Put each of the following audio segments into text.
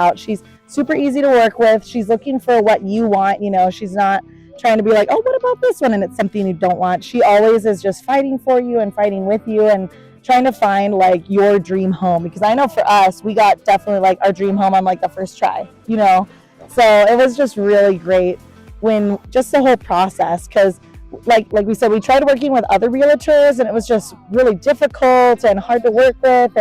out. She's super easy to work with. She's looking for what you want. She's not trying to be like, oh, what about this one? And it's something you don't want. She always is just fighting for you and fighting with you and trying to find like your dream home. Because I know for us, we got definitely like our dream home on like the first try, So it was just really great when just the whole process, because like we said, we tried working with other realtors and it was just really difficult and hard to work with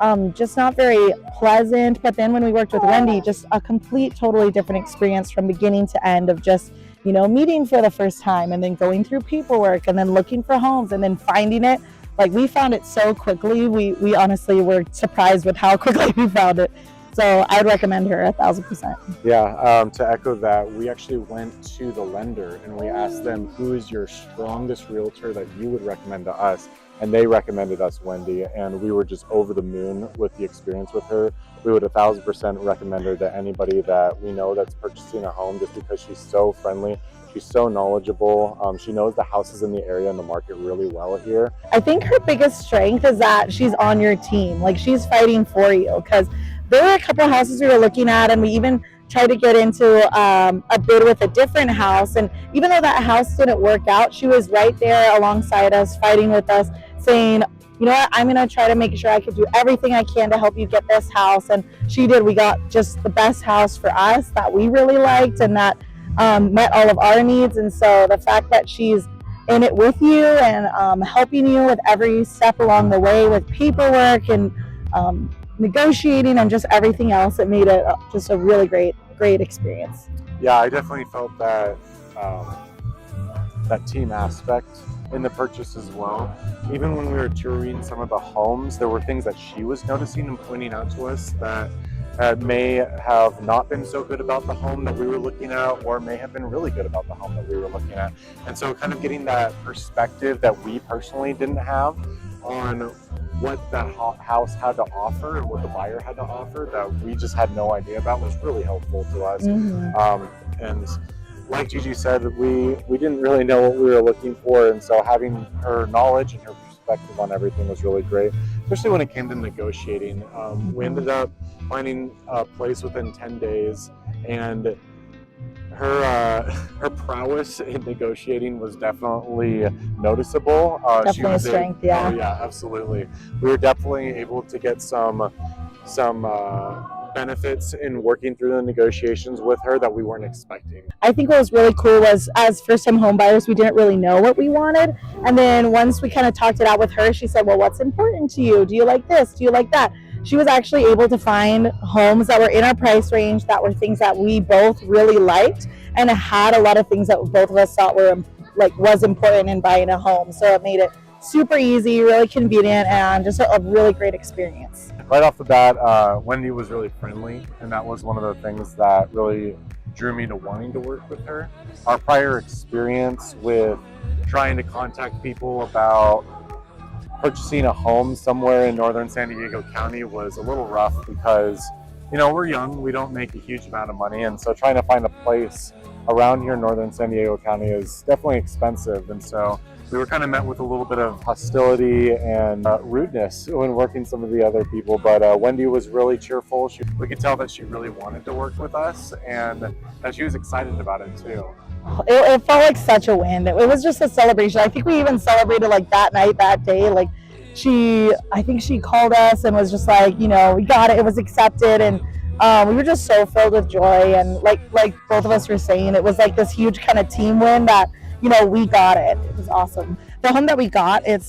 and just not very pleasant. But then when we worked with Wendy, just a complete, totally different experience from beginning to end of just, meeting for the first time and then going through paperwork and then looking for homes and then finding it. Like we found it so quickly. We honestly were surprised with how quickly we found it. So I'd recommend her 1,000%. Yeah, to echo that, we actually went to the lender and we asked them, who is your strongest realtor that you would recommend to us? And they recommended us Wendy, and we were just over the moon with the experience with her. We would 1,000% recommend her to anybody that we know that's purchasing a home, just because she's so friendly. She's so knowledgeable. She knows the houses in the area and the market really well here. I think her biggest strength is that she's on your team. Like she's fighting for you, because there were a couple of houses we were looking at, and we even tried to get into a bid with a different house. And even though that house didn't work out, she was right there alongside us, fighting with us, saying, you know what, I'm going to try to make sure I could do everything I can to help you get this house. And she did. We got just the best house for us that we really liked and that met all of our needs. And so the fact that she's in it with you and helping you with every step along the way with paperwork and negotiating and just everything else, it made it just a really great experience. Yeah, I definitely felt that that team aspect in the purchase as well. Even when we were touring some of the homes, there were things that she was noticing and pointing out to us that may have not been so good about the home that we were looking at, or may have been really good about the home that we were looking at. And so kind of getting that perspective that we personally didn't have on what that house had to offer and what the buyer had to offer that we just had no idea about was really helpful to us. And like Gigi said, we didn't really know what we were looking for, and so having her knowledge and her perspective on everything was really great, especially when it came to negotiating. We ended up finding a place within 10 days, and her prowess in negotiating was definitely noticeable. Definitely a strength, yeah. Oh yeah, absolutely. We were definitely able to get some benefits in working through the negotiations with her that we weren't expecting. I think what was really cool was, as first-time home buyers, we didn't really know what we wanted. And then once we kind of talked it out with her, she said, well, what's important to you? Do you like this? Do you like that? She was actually able to find homes that were in our price range, that were things that we both really liked, and had a lot of things that both of us thought were was important in buying a home. So it made it super easy, really convenient, and just a really great experience. Right off the bat, Wendy was really friendly, and that was one of the things that really drew me to wanting to work with her. Our prior experience with trying to contact people about purchasing a home somewhere in northern San Diego County was a little rough because, we're young, we don't make a huge amount of money, and so trying to find a place around here in northern San Diego County is definitely expensive. And so we were kind of met with a little bit of hostility and rudeness when working some of the other people, but Wendy was really cheerful. We could tell that she really wanted to work with us and that she was excited about it too. It felt like such a win. It was just a celebration. I think we even celebrated that night, that day. I think she called us and was just like, we got it. It was accepted. And we were just so filled with joy. And like both of us were saying, it was like this huge kind of team win that, we got it. It was awesome. The home that we got, it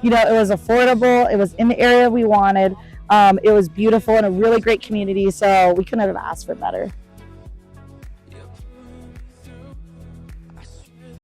was affordable. It was in the area we wanted. It was beautiful and a really great community. So we couldn't have asked for better.